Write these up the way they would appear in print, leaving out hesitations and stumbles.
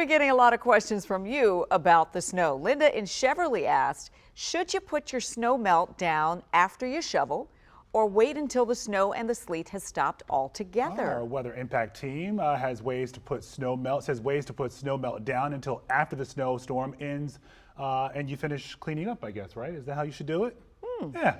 We're getting a lot of questions from you about the snow. Linda in Cheverly asked, should you put your snow melt down after you shovel or wait until the snow and the sleet has stopped altogether? Our weather impact team has ways to put snow melt down until after the snowstorm ends and you finish cleaning up, I guess, right? Is that how you should do it? Yeah.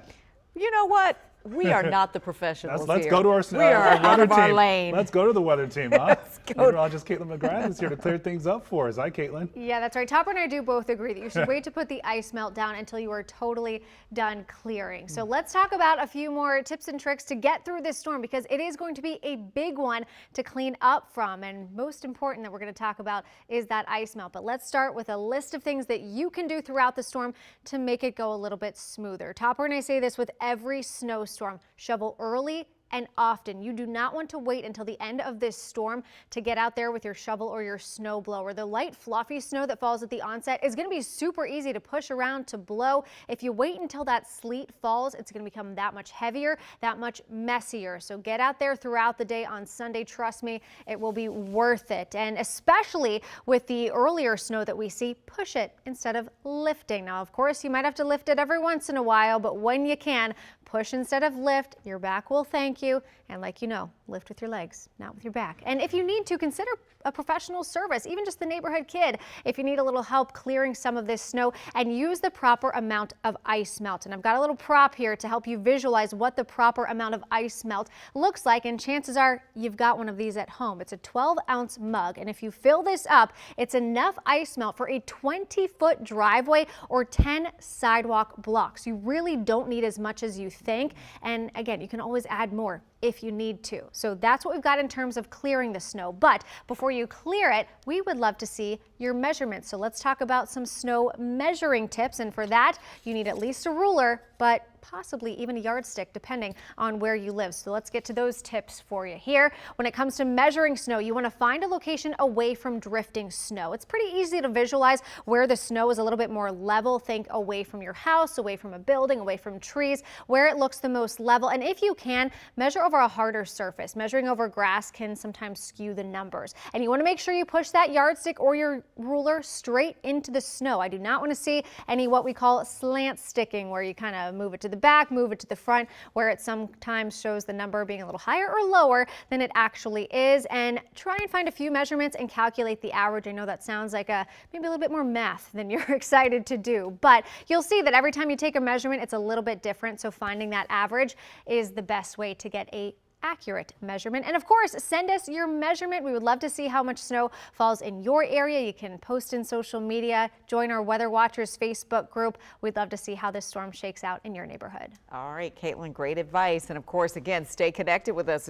You know what? We are not the professionals Let's here. go to our We are out weather of our team. lane. Let's go to the weather team, huh? go. Meteorologist Caitlin McGrath is here to clear things up for us. Hi, Caitlin. Yeah, that's right. Topper and I do both agree that you should wait to put the ice melt down until you are totally done clearing. So let's talk about a few more tips and tricks to get through this storm, because it is going to be a big one to clean up from. And most important that we're going to talk about is that ice melt. But let's start with a list of things that you can do throughout the storm to make it go a little bit smoother. Topper and I say this with every snowstorm: shovel early and often. You do not want to wait until the end of this storm to get out there with your shovel or your snow blower. The light fluffy snow that falls at the onset is going to be super easy to push around to blow. If you wait until that sleet falls, it's going to become that much heavier, that much messier. So get out there throughout the day on Sunday. Trust me, it will be worth it. And especially with the earlier snow that we see, push it instead of lifting. Now, of course, you might have to lift it every once in a while, but when you can, push instead of lift. Your back will thank you. And like you know, lift with your legs, not with your back. And if you need to, consider a professional service, even just the neighborhood kid, if you need a little help clearing some of this snow, and use the proper amount of ice melt. And I've got a little prop here to help you visualize what the proper amount of ice melt looks like. And chances are you've got one of these at home. It's a 12-ounce mug. And if you fill this up, it's enough ice melt for a 20-foot driveway or 10 sidewalk blocks. You really don't need as much as you think. And again, you can always add more if you need to. So that's what we've got in terms of clearing the snow. But before you clear it, we would love to see your measurements. So let's talk about some snow measuring tips. And for that, you need at least a ruler, but possibly even a yardstick, depending on where you live. So let's get to those tips for you here. When it comes to measuring snow, you want to find a location away from drifting snow. It's pretty easy to visualize where the snow is a little bit more level. Think away from your house, away from a building, away from trees, where it looks the most level. And if you can, measure over a harder surface. Measuring over grass can sometimes skew the numbers. And you want to make sure you push that yardstick or your ruler straight into the snow. I do not want to see any what we call slant sticking, where you kind of move it to the back, move it to the front, where it sometimes shows the number being a little higher or lower than it actually is. And try and find a few measurements and calculate the average. I know that sounds like maybe a little bit more math than you're excited to do, but you'll see that every time you take a measurement, it's a little bit different. So finding that average is the best way to get a accurate measurement. And of course, send us your measurement. We would love to see how much snow falls in your area. You can post in social media, join our Weather Watchers Facebook group. We'd love to see how this storm shakes out in your neighborhood. All right, Caitlin, great advice. And of course, again, stay connected with us as